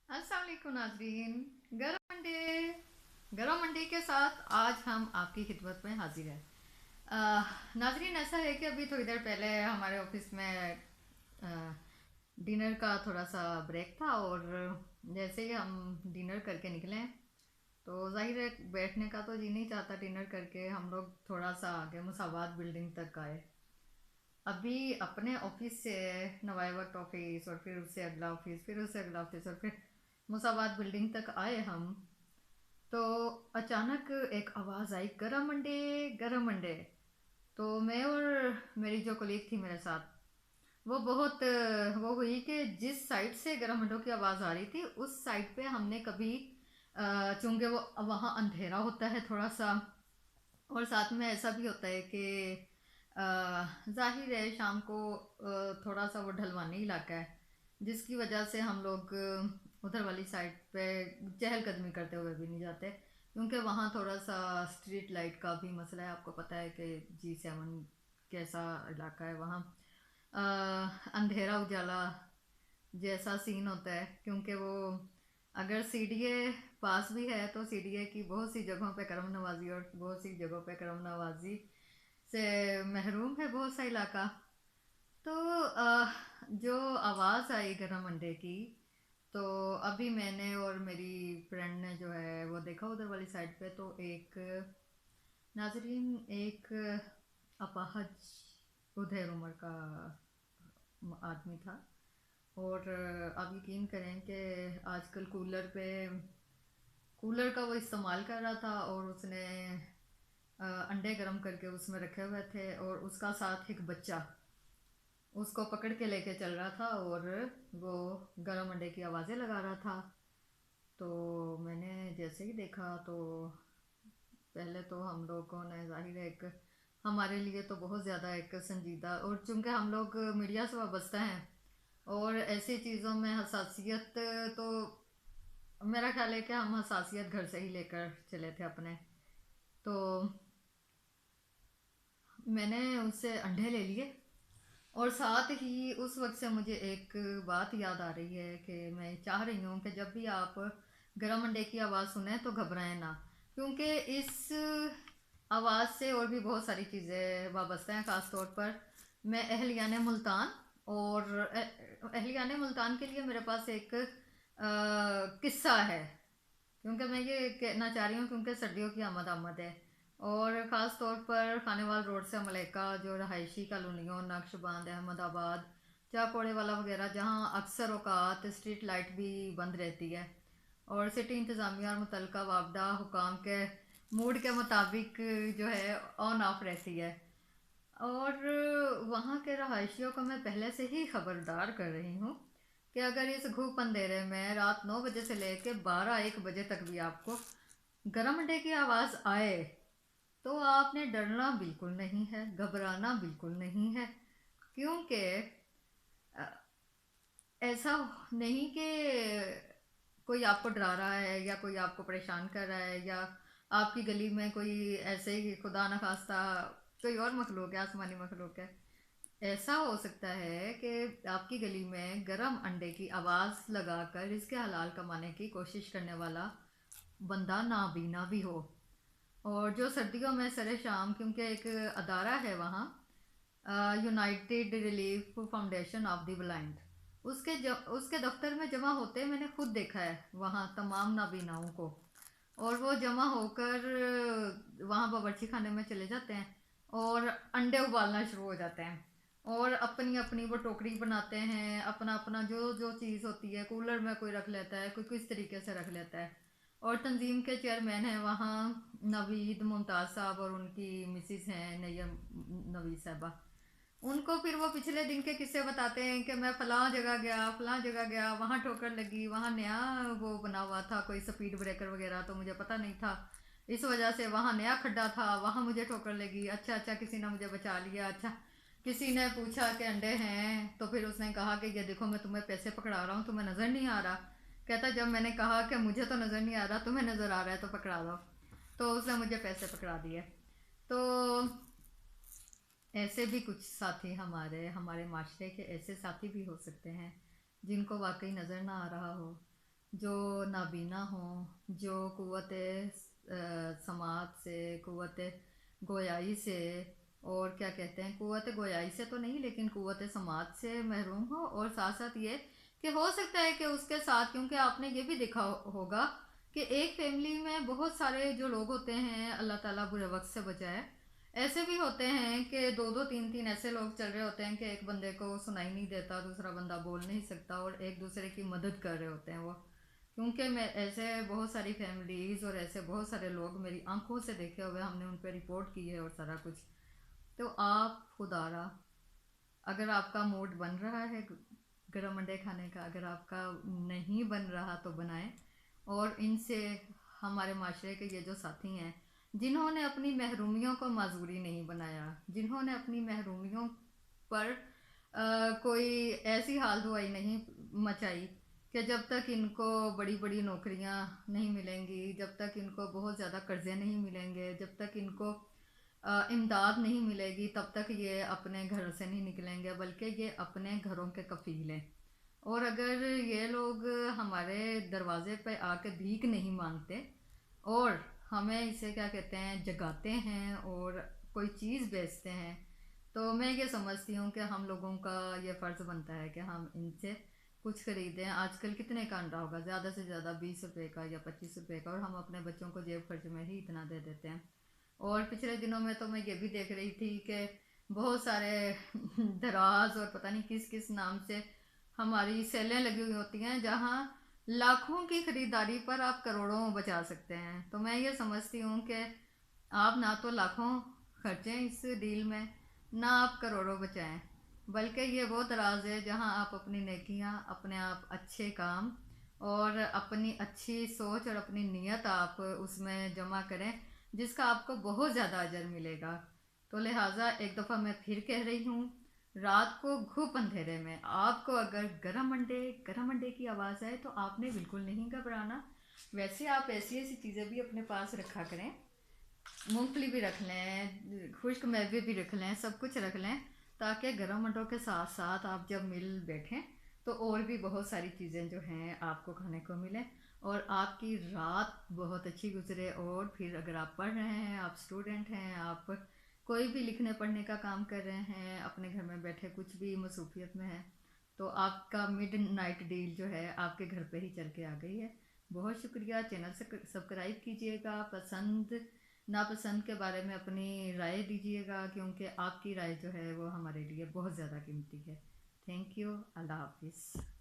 अस्सलाम वालेकुम नाजरीन। गरम मंडे के साथ आज हम आपकी खिदमत में हाजिर हैं। नाजरीन, ऐसा है कि अभी थोड़ी देर पहले हमारे ऑफिस में डिनर का थोड़ा सा ब्रेक था, और जैसे ही हम डिनर करके निकले तो जाहिर है बैठने का तो जी नहीं चाहता। डिनर करके हम लोग थोड़ा सा आगे मुसावात बिल्डिंग तक आए। अभी अपने ऑफिस से नवाई वक्त ऑफिस, और फिर उससे अगला ऑफिस, फिर उससे अगला ऑफिस, और फिर मुसावात बिल्डिंग तक आए हम। तो अचानक एक आवाज़ आई, गरम मंडे, गरम मंडे। तो मैं और मेरी जो कलीग थी मेरे साथ, वो बहुत वो हुई कि जिस साइड से गरम मंडों की आवाज़ आ रही थी उस साइड पे हमने कभी चूंकि वो वहाँ अंधेरा होता है थोड़ा सा, और साथ में ऐसा भी होता है कि जाहिर है शाम को थोड़ा सा वो ढलवानी इलाका है, जिसकी वजह से हम लोग उधर वाली साइड पे चहलकदमी करते हुए भी नहीं जाते, क्योंकि वहाँ थोड़ा सा स्ट्रीट लाइट का भी मसला है। आपको पता है कि G7 कैसा इलाका है वहाँ। अंधेरा उजाला जैसा सीन होता है, क्योंकि वो अगर सीडीए पास भी है तो सीडीए की बहुत सी जगहों पे करम नवाजी, और बहुत सी जगहों पे करम नवाजी से महरूम है बहुत सा इलाका। तो जो आवाज़ आई गरम अंडे की, तो अभी मैंने और मेरी फ्रेंड ने जो है वो देखा उधर वाली साइड पे, तो एक नाजरीन, एक अपाहज उधेर उम्र का आदमी था। और आप यकीन करें कि आजकल कूलर का वो इस्तेमाल कर रहा था, और उसने अंडे गर्म करके उसमें रखे हुए थे, और उसका साथ एक बच्चा उसको पकड़ के लेके चल रहा था, और वो गर्म अंडे की आवाज़ें लगा रहा था। तो मैंने जैसे ही देखा तो पहले तो हम लोगों ने जाहिर है एक, हमारे लिए तो बहुत ज़्यादा एक संजीदा, और चूंकि हम लोग मीडिया से वाबस्ता हैं और ऐसी चीज़ों में हसासियत, तो मेरा ख्याल है कि हम हसासियत घर से ही लेकर चले थे अपने। तो मैंने उससे अंडे ले लिए, और साथ ही उस वक्त से मुझे एक बात याद आ रही है कि मैं चाह रही हूँ कि जब भी आप गरम अंडे की आवाज़ सुने तो घबराएं ना, क्योंकि इस आवाज़ से और भी बहुत सारी चीज़ें वाबस्ता हैं। ख़ास तौर पर मैं अहलियान मुल्तान, और अहलियान मुल्तान के लिए मेरे पास एक किस्सा है, क्योंकि मैं ये कहना चाह रही हूँ क्योंकि सर्दियों की आमद आमद है, और ख़ास तौर पर खानेवाल रोड से मलेका जो रहायशी कॉलोनियों, नक्शबंद, अहमदाबाद, चाकोड़े वाला वगैरह, जहाँ अक्सर औकात स्ट्रीट लाइट भी बंद रहती है, और सिटी इंतज़ामिया और मुतलका वापडा हुकाम के मूड के मुताबिक जो है ऑन ऑफ रहती है। और वहाँ के रहायशियों को मैं पहले से ही खबरदार कर रही हूँ कि अगर इस घूप अंधेरे में रात 9 बजे से लेकर 12-1 बजे तक भी आपको गर्म अंडे की आवाज़ आए तो आपने डरना बिल्कुल नहीं है, घबराना बिल्कुल नहीं है, क्योंकि ऐसा नहीं कि कोई आपको डरा रहा है या कोई आपको परेशान कर रहा है, या आपकी गली में कोई ऐसे ही खुदा न खास्ता कोई और मखलूक है, आसमानी मखलूक है। ऐसा हो सकता है कि आपकी गली में गरम अंडे की आवाज़ लगाकर इसके हलाल कमाने की कोशिश करने वाला बंदा नाबीना भी हो। और जो सर्दियों में सरे शाम, क्योंकि एक अदारा है वहाँ, United relief foundation of the blind, उसके दफ्तर में जमा होते मैंने खुद देखा है वहाँ तमाम नाबीनाओं को। और वो जमा होकर वहाँ बावर्ची खाने में चले जाते हैं और अंडे उबालना शुरू हो जाते हैं, और अपनी अपनी वो टोकरी बनाते हैं, अपना अपना जो जो चीज़ होती है कूलर में कोई रख लेता है, कोई किस तरीके से रख लेता है। और तंजीम के चेयरमैन हैं वहाँ नवीद मुमताज़ साहब, और उनकी मिसिस हैं नैयम नवीद साहबा। उनको फिर वो पिछले दिन के किस्से बताते हैं कि मैं फलां जगह गया, फलां जगह गया, वहाँ ठोकर लगी, वहाँ नया वो बना हुआ था कोई स्पीड ब्रेकर वगैरह, तो मुझे पता नहीं था, इस वजह से वहाँ नया खड्डा था, वहाँ मुझे ठोकर लगी, अच्छा अच्छा किसी ने मुझे बचा लिया। अच्छा, किसी ने पूछा कि अंडे हैं, तो फिर उसने कहा कि ये देखो मैं तुम्हें पैसे पकड़ा रहा हूँ, तुम्हें नज़र नहीं आ रहा। कहता जब मैंने कहा कि मुझे तो नज़र नहीं आ रहा, तुम्हें नज़र आ रहा है तो पकड़ा दो, तो उसने मुझे पैसे पकड़ा दिए। तो ऐसे भी कुछ साथी हमारे हमारे माशरे के ऐसे साथी भी हो सकते हैं जिनको वाकई नज़र ना आ रहा हो, जो नाबीना हों, जो क़ुव्वत समात से, क़ुव्वत गोयाई से, और क्या कहते हैं, क़ुव्वत गोयाई से तो नहीं लेकिन क़ुव्वत समात से महरूम हो। और साथ साथ ये कि हो सकता है कि उसके साथ, क्योंकि आपने ये भी देखा होगा कि एक फैमिली में बहुत सारे जो लोग होते हैं, अल्लाह ताला बुरे वक्त से बचाए, ऐसे भी होते हैं कि दो दो तीन तीन ऐसे लोग चल रहे होते हैं कि एक बंदे को सुनाई नहीं देता, दूसरा बंदा बोल नहीं सकता, और एक दूसरे की मदद कर रहे होते हैं वो। क्योंकि मैं ऐसे बहुत सारी फैमिलीज़ और ऐसे बहुत सारे लोग मेरी आंखों से देखे हुए, हमने उन पर रिपोर्ट की है और सारा कुछ। तो आप खुदारा, अगर आपका मूड बन रहा है गरम अंडे खाने का, अगर आपका नहीं बन रहा तो बनाएं। और इनसे हमारे माशरे के ये जो साथी हैं, जिन्होंने अपनी महरूमियों को माजूरी नहीं बनाया, जिन्होंने अपनी महरूमियों पर कोई ऐसी हाल दुआई नहीं मचाई कि जब तक इनको बड़ी बड़ी नौकरियां नहीं मिलेंगी, जब तक इनको बहुत ज़्यादा कर्जे नहीं मिलेंगे, जब तक इनको इमदाद नहीं मिलेगी, तब तक ये अपने घर से नहीं निकलेंगे, बल्कि ये अपने घरों के कफील हैं। और अगर ये लोग हमारे दरवाजे पे आके भीख नहीं मांगते और हमें इसे क्या कहते हैं, जगाते हैं और कोई चीज़ बेचते हैं, तो मैं ये समझती हूँ कि हम लोगों का ये फ़र्ज़ बनता है कि हम इनसे कुछ खरीदें। आजकल कितने का अंडा होगा, ज़्यादा से ज़्यादा 20 रुपये का या 25 रुपये का, और हम अपने बच्चों को जेब खर्च में ही इतना दे देते हैं। और पिछले दिनों में तो मैं ये भी देख रही थी कि बहुत सारे दराज और पता नहीं किस किस नाम से हमारी सेलें लगी हुई होती हैं, जहाँ लाखों की खरीदारी पर आप करोड़ों बचा सकते हैं। तो मैं ये समझती हूँ कि आप ना तो लाखों खर्चें इस डील में, ना आप करोड़ों बचाएं, बल्कि ये वो दराज है जहाँ आप अपनी नेकियां, अपने आप अच्छे काम और अपनी अच्छी सोच और अपनी नीयत आप उसमें जमा करें, जिसका आपको बहुत ज़्यादा अजर मिलेगा। तो लिहाजा एक दफ़ा मैं फिर कह रही हूँ, रात को घुप अंधेरे में आपको अगर गरम अंडे की आवाज़ आए तो आपने बिल्कुल नहीं घबराना। वैसे आप ऐसी ऐसी चीज़ें भी अपने पास रखा करें, मूंगफली भी रख लें, खुश्क मेवे भी रख लें, सब कुछ रख लें, ताकि गरम अंडों के साथ साथ आप जब मिल बैठें तो और भी बहुत सारी चीज़ें जो हैं आपको खाने को मिलें और आपकी रात बहुत अच्छी गुजरे। और फिर अगर आप पढ़ रहे हैं, आप स्टूडेंट हैं, आप कोई भी लिखने पढ़ने का काम कर रहे हैं, अपने घर में बैठे कुछ भी मसरूफियत में है, तो आपका मिड नाइट डील जो है आपके घर पे ही चल के आ गई है। बहुत शुक्रिया। चैनल से सब्सक्राइब कीजिएगा, पसंद नापसंद के बारे में अपनी राय दीजिएगा, क्योंकि आपकी राय जो है वो हमारे लिए बहुत ज़्यादा कीमती है। Thank you. अल्लाह हाफिज़।